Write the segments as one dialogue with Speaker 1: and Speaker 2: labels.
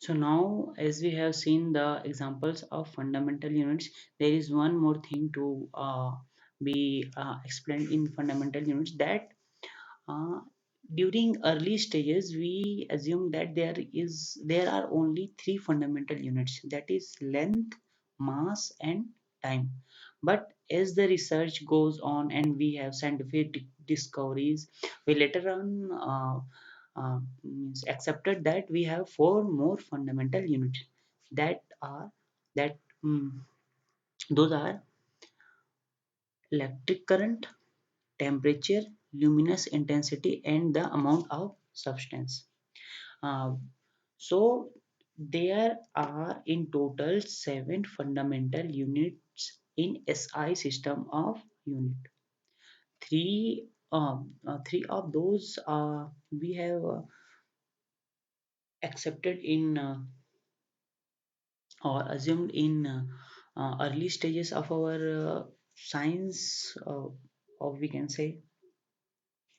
Speaker 1: So now, as we have seen the examples of fundamental units, there is one more thing to be explained in fundamental units, that uh, during early stages we assume that there are only three fundamental units, that is length, mass, and time. But as the research goes on and we have scientific discoveries, we later on means accepted that we have four more fundamental units, that are that those are electric current, temperature, luminous intensity, and the amount of substance. Uh, so there are in total seven fundamental units in SI system of unit. Three of those we have accepted in or assumed in early stages of our science, or we can say,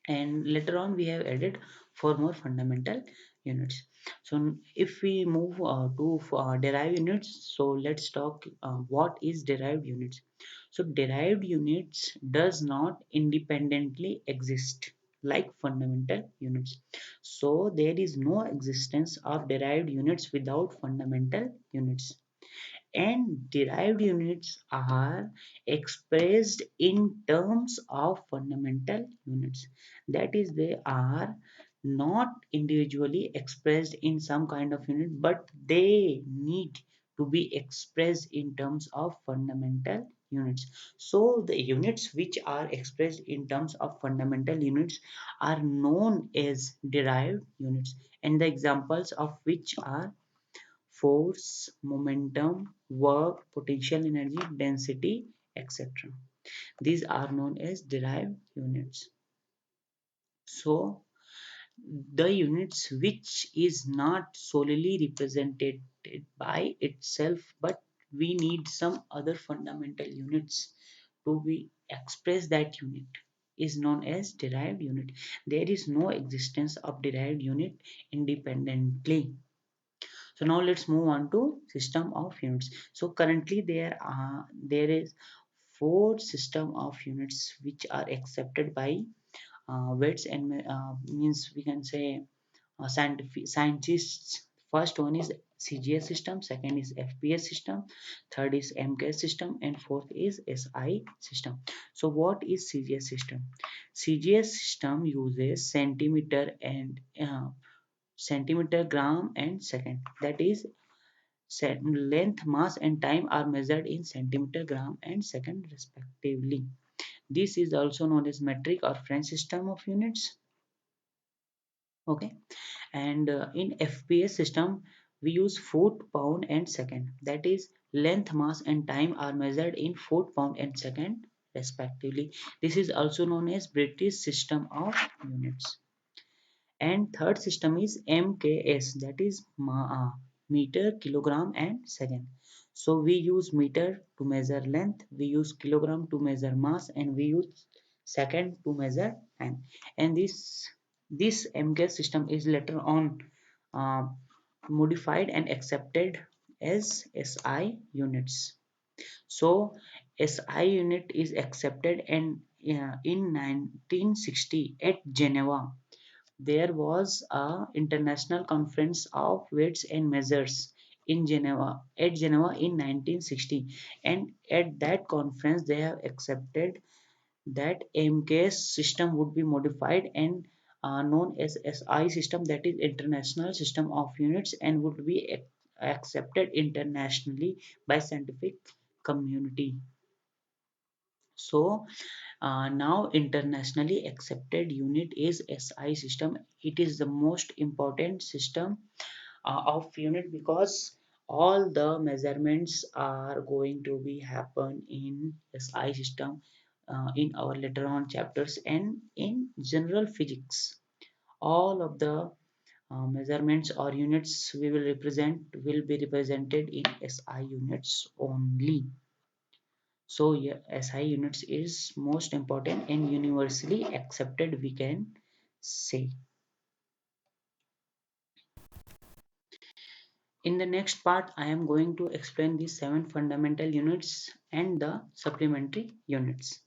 Speaker 1: and later on we have added four more fundamental units. So if we move to derived units, so let's talk what is derived units. So derived units does not independently exist like fundamental units. So there is no existence of derived units without fundamental units, and derived units are expressed in terms of fundamental units. That is, they are not individually expressed in some kind of unit, but they need to be expressed in terms of fundamental units. So the units which are expressed in terms of fundamental units are known as derived units, and the examples of which are force, momentum, work, potential energy, density, etc. These are known as derived units. So the units which is not solely represented by itself, but we need some other fundamental units to be express that unit, is known as derived unit. There is no existence of derived unit independently. So now let's move on to system of units. So currently there is four system of units which are accepted by weights and means we can say scientific scientists. First one is CGL system, second is FPS system, third is MKS system, and fourth is SI system. So what is CGL system? CGL system uses centimeter and centimeter, gram, and second. That is, length, mass, and time are measured in centimeter, gram, and second respectively. This is also known as metric or French system of units. Okay, and in FPS system, we use foot, pound, and second. That is, length, mass, and time are measured in foot, pound, and second respectively. This is also known as British system of units. And third system is MKS, that is meter, kilogram, and second. So we use meter to measure length, we use kilogram to measure mass, and we use second to measure time. And this MKS system is later on uh, modified and accepted as SI units. So SI unit is accepted, and in 1960 at Geneva there was a international conference of weights and measures in Geneva in 1960, and at that conference they have accepted that MKS system would be modified and known as SI system, that is International System of Units, and would be accepted internationally by scientific community. So now internationally accepted unit is SI system. It is the most important system of unit, because all the measurements are going to be happen in SI system in our later on chapters, and in general physics all of the measurements or units we will be represented in SI units only. So yeah, SI units is most important and universally accepted, we can say. In the next part, I am going to explain the 7 fundamental units and the supplementary units.